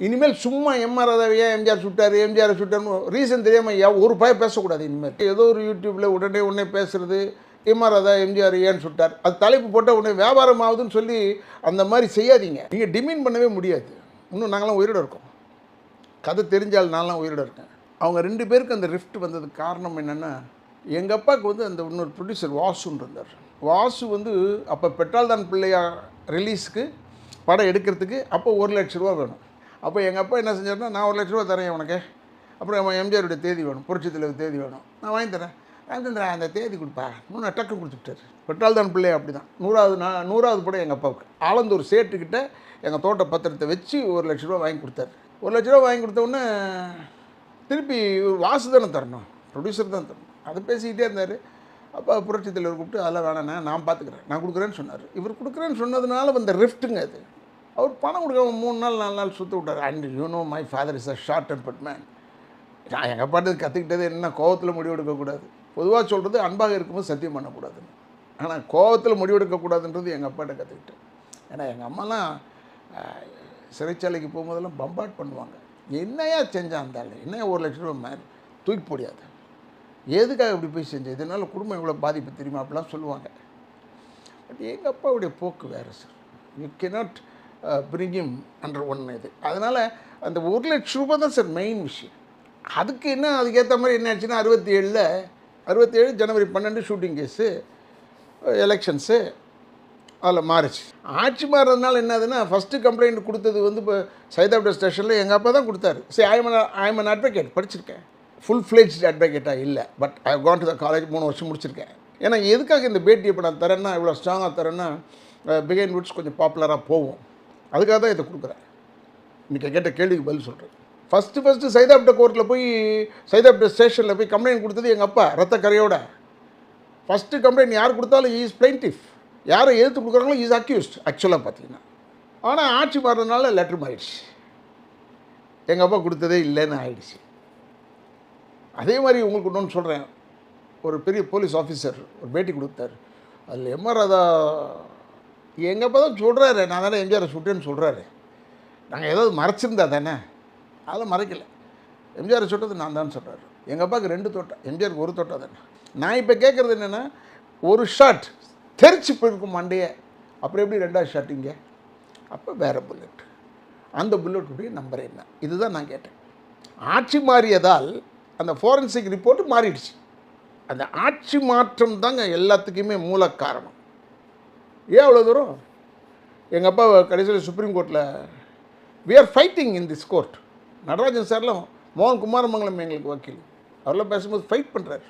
இனிமேல் சும்மா எம்ஆர் ராதாவை ஏன் எம்ஜிஆர் சுட்டார் எம்ஜிஆர் சுட்டார்னு ரீசன் தெரியாமல் ஒரு பய பேசக்கூடாது. இனிமேல் ஏதோ ஒரு யூடியூப்பில் உடனே பேசுகிறது எம்ஆர் ராதா எம்ஜிஆர் ஏன் சுட்டார், அது தலைப்பு போட்டால் உடனே வியாபாரம் ஆகுதுன்னு சொல்லி அந்த மாதிரி செய்யாதீங்க. நீங்கள் டிமீன் பண்ணவே முடியாது. இன்னும் நாங்களாம் உயிரோடு இருக்கோம். கதை தெரிஞ்சால் நான்லாம் உயிரோடு இருக்கேன். அவங்க 2 பேருக்கு அந்த ரிஃப்ட் வந்ததுக்கு காரணம் என்னென்னா, எங்கள் அப்பாவுக்கு வந்து அந்த இன்னொரு ப்ரொடியூசர் வாசுன்னு இருந்தார். வாசு வந்து அப்போ பெட்ரோல் தான் பிள்ளையா ரிலீஸுக்கு படம் எடுக்கிறதுக்கு அப்போ 1 லட்ச ரூபா வேணும். அப்போ எங்கள் அப்பா என்ன செஞ்சார்னா, நான் 1 லட்ச ரூபா தரேன் உனக்கு, அப்புறம் அவன் எம்ஜிஆருடைய தேதி வேணும், புரட்சி தலைவர் தேதி வேணும், நான் வாங்கி தரேன், அந்த தேதி கொடுப்பா, 3 டக்கு கொடுத்துட்டார். பெட்ரோல் தான் பிள்ளையா அப்படி தான் 100வது படம் எங்கள் அப்பாவுக்கு ஆலந்தூர் சேட்டுக்கிட்ட எங்கள் தோட்ட பத்திரத்தை வச்சு 1 லட்ச ரூபா வாங்கி கொடுத்தாரு. 1 லட்ச ரூபா வாங்கி கொடுத்தோடனே திருப்பி வாசு தானே தரணும், ப்ரொடியூசர் தான் தரணும். அதை பேசிக்கிட்டே இருந்தார். அப்போ புரட்சி தலைவர் கூப்பிட்டு அதெல்லாம் வேணாண்ணே நான் பார்த்துக்கிறேன், நான் கொடுக்குறேன்னு சொன்னார். இவர் கொடுக்குறேன்னு சொன்னதுனால வந்த ரிஃப்ட்டுங்க அது. அவர் பணம் கொடுக்காம 3 நாள் 4 நாள் சுற்ற விட்டார். And you know my father is a short tempered man. நான் எங்கள் பாட்டு கற்றுக்கிட்டது என்ன, கோவத்தில் முடிவெடுக்கக்கூடாது. பொதுவாக சொல்கிறது அன்பாக இருக்கும்போது சத்தியம் பண்ணக்கூடாதுன்னு. ஆனால் கோவத்தில் முடிவெடுக்கக்கூடாதுன்றது எங்கள் அப்பாட்ட கற்றுக்கிட்டேன். ஏன்னா எங்கள் அம்மாலாம் சிறைச்சாலைக்கு போகும்போதெல்லாம் பம்பாட் பண்ணுவாங்க. என்னையா செஞ்சான் இருந்தாலும், என்னையா 1 லட்ச ரூபா மேலே தூக்கி போடியாது, எதுக்காக இப்படி போய் செஞ்சேன், இதனால் குடும்பம் இவ்வளோ பாதிப்பு தெரியுமா அப்படிலாம் சொல்லுவாங்க. பட் எங்கள் அப்பாவுடைய போக்கு வேறு sir. You cannot bring him under one இது. அதனால் அந்த 1 லட்ச ரூபா தான் சார் மெயின் விஷயம். அதுக்கு என்ன அதுக்கேற்ற மாதிரி என்ன ஆச்சுன்னா 67 ஜனவரி 12 ஷூட்டிங் கேஸு, எலெக்ஷன்ஸு, அதில் மாறிச்சு. ஆட்சி மாறுறதுனால என்னதுன்னா, ஃபஸ்ட்டு கம்ப்ளைண்ட் கொடுத்தது வந்து இப்போ சைதாப்பேட்டை ஸ்டேஷனில் எங்கள் அப்பா தான் கொடுத்தாரு. சரி, ஐ எம் அன் அட்வொகேட், படிச்சிருக்கேன், ஃபுல் ஃப்ளெஜ்ட் அட்வொகேட்டாக இல்லை, but I Khan to the college 3 வருஷம் முடிச்சிருக்கேன். ஏன்னா எதுக்காக இந்த பேட்டி இப்போ நான் தரேன்னா, இவ்வளோ ஸ்ட்ராங்காக தரேன்னா, பிகைன் வுட்ஸ் கொஞ்சம் பாப்புலராக போகும், அதுக்காக தான் இதை கொடுக்குறேன். இன்றைக்கி கேட்ட கேள்விக்கு பதில் சொல்கிறேன். ஃபஸ்ட்டு சைதாப்பேட்டை கோர்ட்டில் போய் சைதாப்பேட்டை ஸ்டேஷனில் போய் கம்ப்ளைண்ட் கொடுத்தது எங்கள் அப்பா, ரத்த கரையோட. ஃபஸ்ட்டு கம்ப்ளைண்ட் யார் கொடுத்தாலும் இஸ் பிளைன்டிஃப், யாரை எதிர்த்து கொடுக்குறாங்களோ இஸ் அக்யூஸ்ட் ஆக்சுவலாக பார்த்தீங்கன்னா. ஆனால் ஆட்சி மாறுறதுனால லெட்ரு மாறிடுச்சு, எங்கள் அப்பா கொடுத்ததே இல்லைன்னு ஆயிடுச்சு. அதே மாதிரி உங்களுக்கு இன்னொன்று சொல்கிறேன். ஒரு பெரிய போலீஸ் ஆஃபீஸர் ஒரு பேட்டி கொடுத்தார். அதில் எம்ஆர் ராதா எங்கள் அப்பா தான் சொல்கிறாரு, நான் தானே எம்ஜிஆரை சுட்டேன்னு சொல்கிறாரு. நாங்கள் ஏதாவது மறைச்சிருந்தா தானே, அதெல்லாம் மறைக்கலை. எம்ஜிஆரை சுட்டது நான் தான் சொல்கிறாரு. எங்கள் அப்பாவுக்கு 2 தோட்டம், எம்ஜிஆருக்கு 1 தோட்டம் தானே. நான் இப்போ கேட்குறது என்னென்னா, ஒரு ஷாட் தெரிச்சு போயிருக்கும் மண்டையை, அப்புறம் எப்படி 2வது ஷாட் இங்கே, அப்போ வேறு புல்லட், அந்த புல்லட்டுடைய நம்பர் என்ன, இதுதான் நான் கேட்டேன். ஆட்சி மாறியதால் அந்த ஃபோரன்சிக் ரிப்போர்ட்டு மாறிடுச்சு. அந்த ஆட்சி மாற்றம் தாங்க எல்லாத்துக்குமே மூல காரணம். ஏன் அவ்வளோ தூரம்? எங்கள் அப்பா கடைசியில் சுப்ரீம் கோர்ட்டில் we are fighting in this court. Natarajan சார்லாம் மோகன் குமாரமங்கலம் எங்களுக்கு வக்கீல், அவரெல்லாம் பேசும்போது ஃபைட் பண்ணுறாரு.